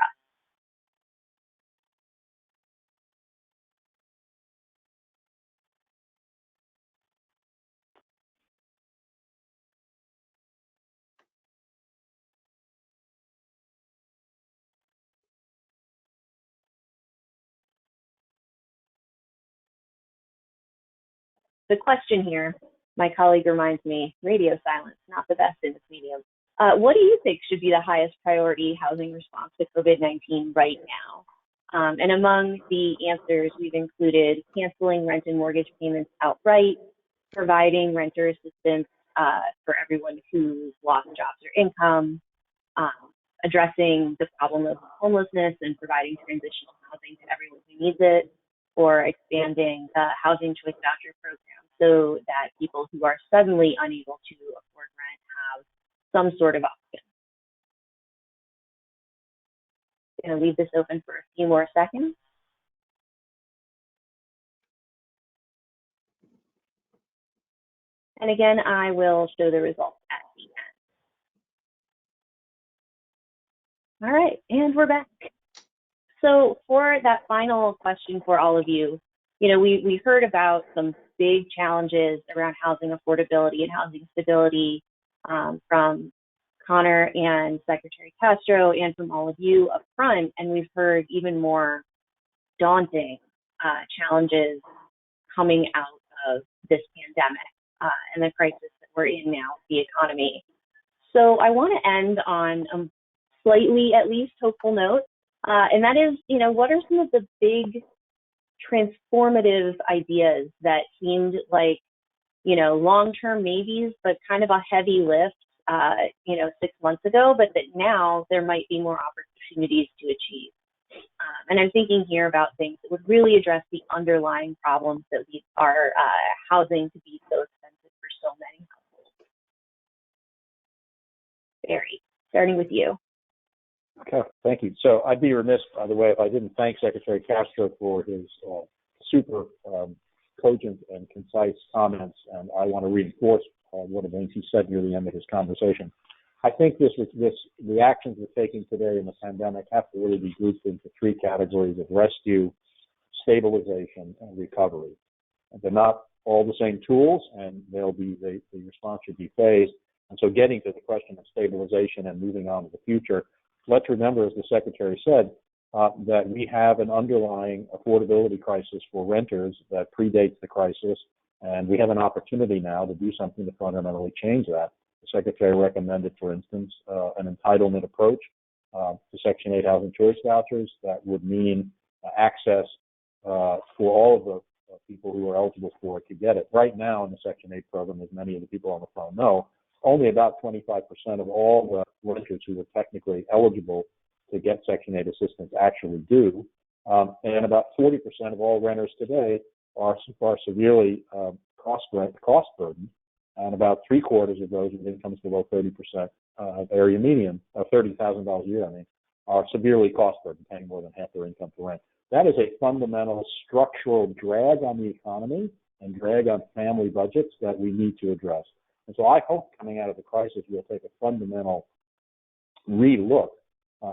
The question here, my colleague reminds me, radio silence, not the best in this medium. What do you think should be the highest priority housing response to COVID-19 right now? And among the answers, we've included canceling rent and mortgage payments outright, providing renter assistance for everyone who's lost jobs or income, addressing the problem of homelessness and providing transitional housing to everyone who needs it, or expanding the housing choice voucher program so that people who are suddenly unable to afford rent have some sort of option. I'm going to leave this open for a few more seconds. And again, I will show the results at the end. All right, and we're back. So for that final question for all of you, we heard about some big challenges around housing affordability and housing stability from Connor and Secretary Castro and from all of you up front, and we've heard even more daunting challenges coming out of this pandemic and the crisis that we're in now, the economy. So I want to end on a slightly, at least, hopeful note. And that is, what are some of the big transformative ideas that seemed like, long-term maybes, but kind of a heavy lift, 6 months ago, but that now there might be more opportunities to achieve. And I'm thinking here about things that would really address the underlying problems that are housing to be so expensive for so many households. Barry, starting with you. Okay, thank you. So I'd be remiss, by the way, if I didn't thank Secretary Castro for his super cogent and concise comments, and I want to reinforce one of the things he said near the end of his conversation. I think the actions we're taking today in the pandemic have to really be grouped into three categories of rescue, stabilization, and recovery. And they're not all the same tools, and the response should be phased. And so getting to the question of stabilization and moving on to the future, let's remember, as the Secretary said, that we have an underlying affordability crisis for renters that predates the crisis, and we have an opportunity now to do something to fundamentally change that. The Secretary recommended, for instance, an entitlement approach to Section 8 housing choice vouchers that would mean access for all of the people who are eligible for it to get it. Right now in the Section 8 program, as many of the people on the phone know, only about 25% of all the renters who are technically eligible to get Section 8 assistance actually do. And about 40% of all renters today are severely cost burdened, and about 3/4 of those with incomes below 30% of area median, $30,000 a year, are severely cost burdened, paying more than half their income for rent. That is a fundamental structural drag on the economy and drag on family budgets that we need to address. And so I hope coming out of the crisis, we'll take a fundamental re-look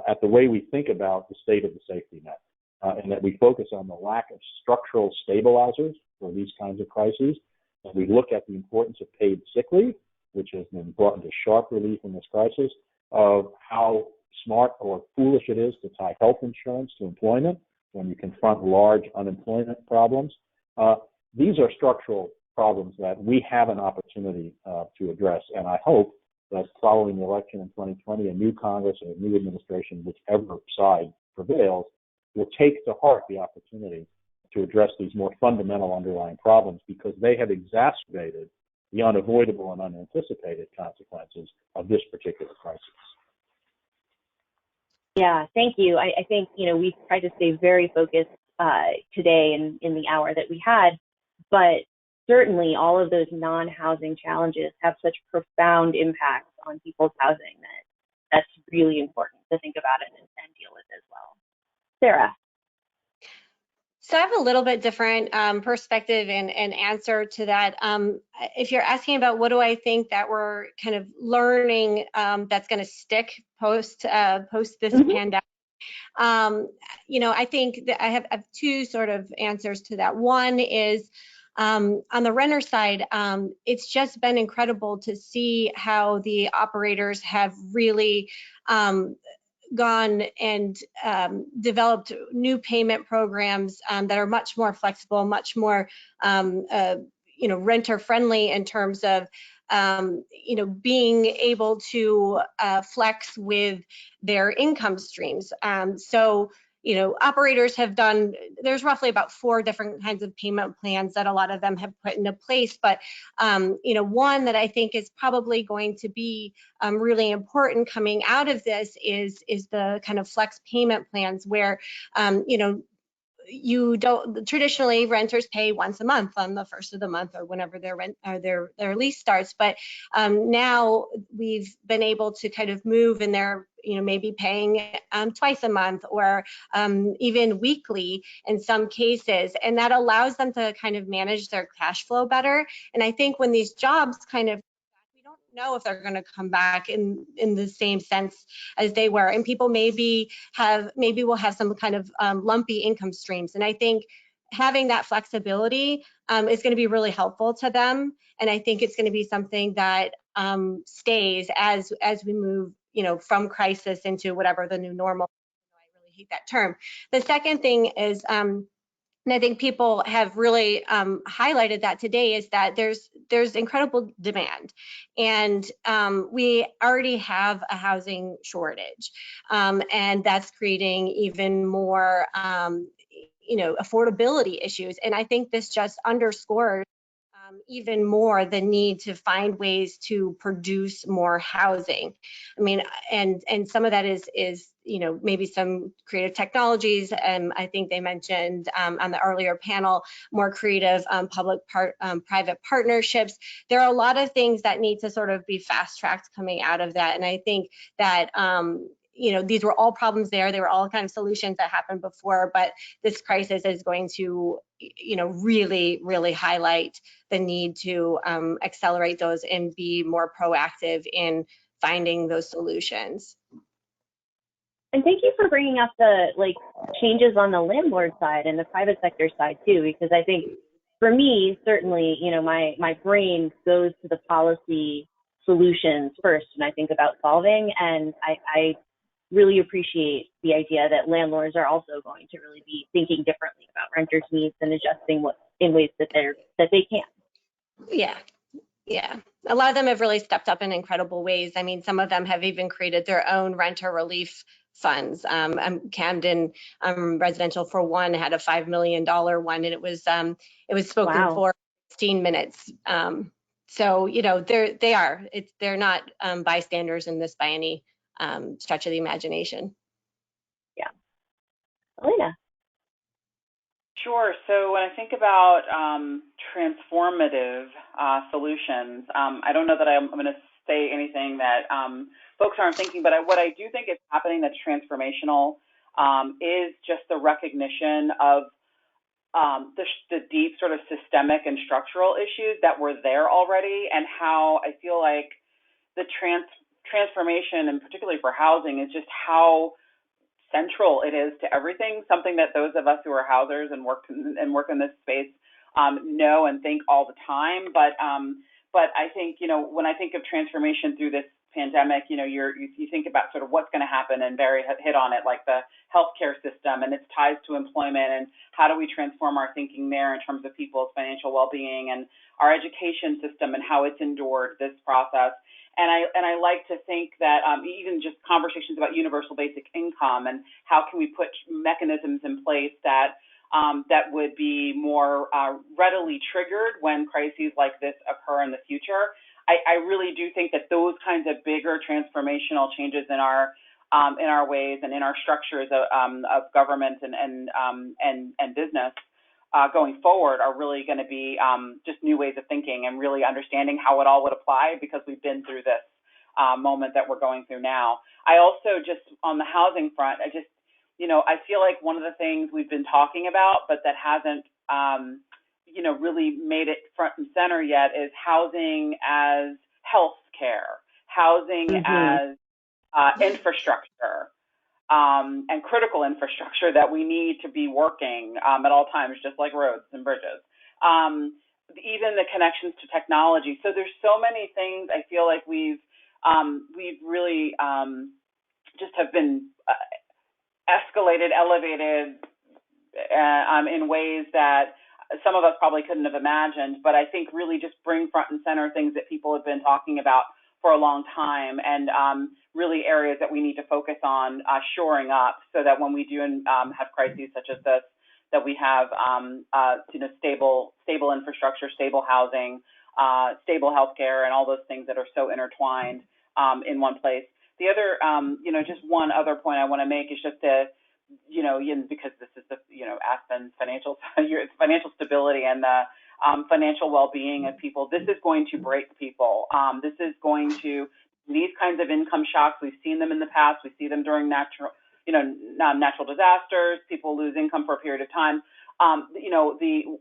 at the way we think about the state of the safety net, and that we focus on the lack of structural stabilizers for these kinds of crises. And we look at the importance of paid sick leave, which has been brought into sharp relief in this crisis, of how smart or foolish it is to tie health insurance to employment when you confront large unemployment problems. these are structural problems that we have an opportunity to address. And I hope that following the election in 2020, a new Congress and a new administration, whichever side prevails, will take to heart the opportunity to address these more fundamental underlying problems, because they have exacerbated the unavoidable and unanticipated consequences of this particular crisis. Yeah, thank you. I think, we tried to stay very focused today in the hour that we had, but certainly all of those non-housing challenges have such profound impacts on people's housing that's really important to think about it and deal with as well. Sarah. So I have a little bit different perspective and answer to that. If you're asking about what do I think that we're kind of learning that's going to stick post this pandemic, I think that I have two sort of answers to that. One is on the renter side, it's just been incredible to see how the operators have really gone and developed new payment programs that are much more flexible, much more renter friendly in terms of being able to flex with their income streams. So operators have done, there's roughly about 4 different kinds of payment plans that a lot of them have put into place. But, one that I think is probably going to be really important coming out of this is the kind of flex payment plans where, you don't, traditionally renters pay once a month on the first of the month or whenever their rent or their lease starts, but now we've been able to kind of move and they're maybe paying twice a month or even weekly in some cases, and that allows them to kind of manage their cash flow better. And I think when these jobs kind of, we don't know if they're going to come back in the same sense as they were, and people maybe will have some kind of lumpy income streams. And I think having that flexibility is going to be really helpful to them. And I think it's going to be something that stays as we move, from crisis into whatever the new normal. I really hate that term. The second thing is, and I think people have really highlighted that today, is that there's incredible demand, and we already have a housing shortage, and that's creating even more affordability issues. And I think this just underscores even more the need to find ways to produce more housing. I mean, and some of that is maybe some creative technologies. I think they mentioned on the earlier panel more creative public-private partnerships. There are a lot of things that need to sort of be fast-tracked coming out of that, and I think that these were all problems there. They were all kind of solutions that happened before, but this crisis is going to, really, really highlight the need to accelerate those and be more proactive in finding those solutions. And thank you for bringing up the changes on the landlord side and the private sector side too, because I think for me, certainly, my brain goes to the policy solutions first when I think about solving, and I really appreciate the idea that landlords are also going to really be thinking differently about renters' needs and adjusting in ways that they can. Yeah. A lot of them have really stepped up in incredible ways. I mean, some of them have even created their own renter relief funds. Camden Residential, for one, had a $5 million one, and it was spoken for 16 minutes. So they're not bystanders in this by any stretch of the imagination. Yeah. Elena. Sure. So when I think about transformative solutions, I don't know that I'm going to say anything that folks aren't thinking, but what I do think is happening that's transformational is just the recognition of the deep sort of systemic and structural issues that were there already, and how I feel like the transformation, and particularly for housing, is just how central it is to everything, something that those of us who are housers and work in this space know and think all the time. But I think, when I think of transformation through pandemic, you think about sort of what's going to happen, and Barry hit on it, like the healthcare system and its ties to employment, and how do we transform our thinking there in terms of people's financial well-being, and our education system and how it's endured this process. And I like to think that even just conversations about universal basic income and how can we put mechanisms in place that that would be more readily triggered when crises like this occur in the future. I really do think that those kinds of bigger transformational changes in our ways and in our structures of government and business going forward are really going to be just new ways of thinking and really understanding how it all would apply, because we've been through this moment that we're going through now. I also just, on the housing front, I feel like one of the things we've been talking about, but that hasn't, really made it front and center yet, is housing as health care, housing as infrastructure. And critical infrastructure that we need to be working at all times, just like roads and bridges. Even the connections to technology. So there's so many things I feel like we've really just have been escalated, elevated in ways that some of us probably couldn't have imagined. But I think really just bring front and center things that people have been talking about for a long time, and really areas that we need to focus on shoring up, so that when we do have crises such as this, that we have stable infrastructure, stable housing, stable healthcare, and all those things that are so intertwined in one place. The other, just one other point I want to make is just to, because this is the, Aspen's financial stability and the financial well-being of people. This is going to break people. This is going to, these kinds of income shocks, we've seen them in the past. We see them during natural disasters. People lose income for a period of time. Housing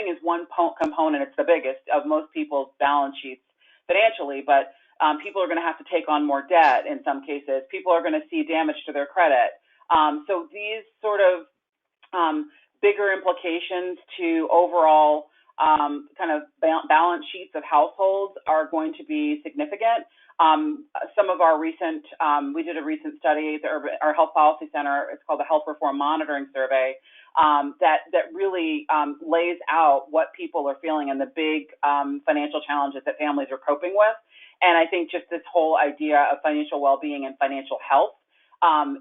is one component. It's the biggest of most people's balance sheets financially, but people are going to have to take on more debt in some cases. People are going to see damage to their credit. So these sort of bigger implications to overall kind of balance sheets of households are going to be significant. Some of our recent, we did a recent study at our Health Policy Center. It's called the Health Reform Monitoring Survey, that really lays out what people are feeling and the big financial challenges that families are coping with. And I think just this whole idea of financial well-being and financial health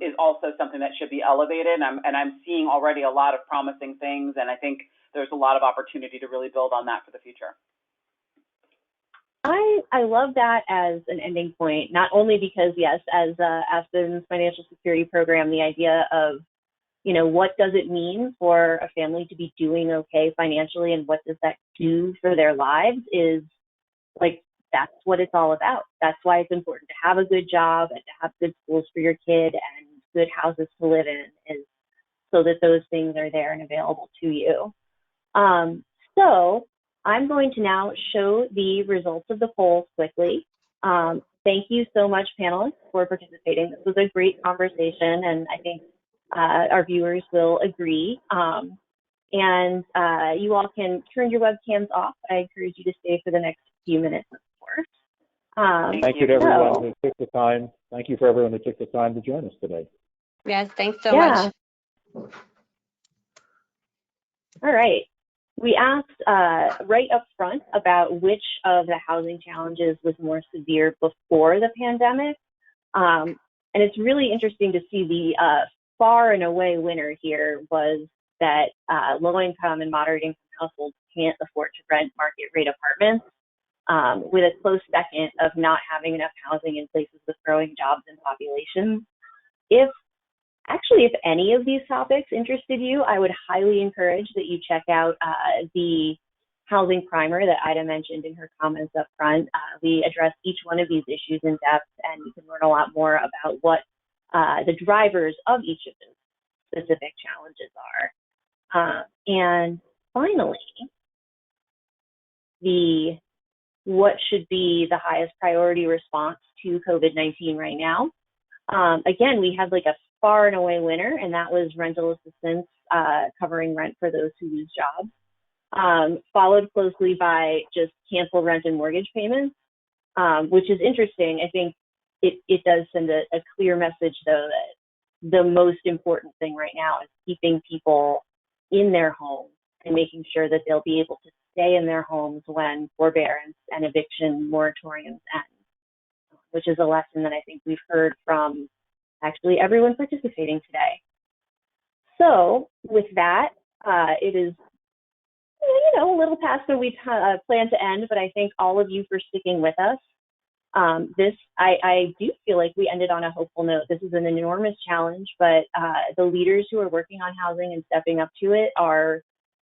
is also something that should be elevated. And I'm seeing already a lot of promising things, and I think there's a lot of opportunity to really build on that for the future. I love that as an ending point, not only because, yes, as Aspen's financial security program, the idea of, what does it mean for a family to be doing okay financially, and what does that do for their lives, is like, that's what it's all about. That's why it's important to have a good job and to have good schools for your kid and good houses to live in, is so that those things are there and available to you. So I'm going to now show the results of the polls quickly. Thank you so much, panelists, for participating. This was a great conversation, and I think our viewers will agree. And you all can turn your webcams off. I encourage you to stay for the next few minutes, of course. Thank you to everyone who took the time. Thank you for everyone who took the time to join us today. Yes, thanks so much. All right. We asked right up front about which of the housing challenges was more severe before the pandemic. And it's really interesting to see the far and away winner here was that low-income and moderate-income households can't afford to rent market-rate apartments, with a close second of not having enough housing in places with growing jobs and populations. If any of these topics interested you, I would highly encourage that you check out the housing primer that Ida mentioned in her comments up front. We address each one of these issues in depth, and you can learn a lot more about what the drivers of each of those specific challenges are. And finally, what should be the highest priority response to COVID-19 right now. Again, we had like a far and away winner, and that was rental assistance covering rent for those who lose jobs, followed closely by just cancel rent and mortgage payments. which is interesting. I think it does send a clear message, though, that the most important thing right now is keeping people in their homes and making sure that they'll be able to stay in their homes when forbearance and eviction moratoriums end, which is a lesson that I think we've heard from actually everyone participating today. So with that, it is, a little past where we plan to end, but I thank all of you for sticking with us. I do feel like we ended on a hopeful note. This is an enormous challenge, but the leaders who are working on housing and stepping up to it are,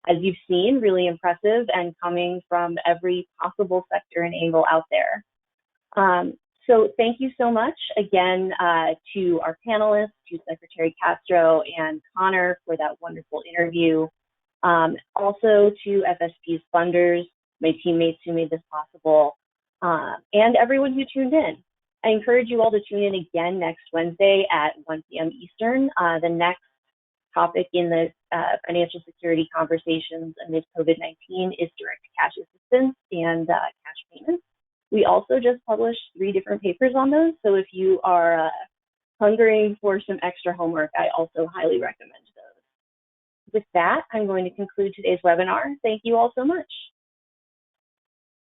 as you've seen, really impressive and coming from every possible sector and angle out there. So thank you so much again to our panelists, to Secretary Castro and Connor for that wonderful interview. Also to FSP's funders, my teammates who made this possible, and everyone who tuned in. I encourage you all to tune in again next Wednesday at 1 p.m. Eastern. The next topic in the financial security conversations amid COVID-19 is direct cash assistance and cash payments. We also just published 3 different papers on those, so if you are hungering for some extra homework, I also highly recommend those. With that, I'm going to conclude today's webinar. Thank you all so much.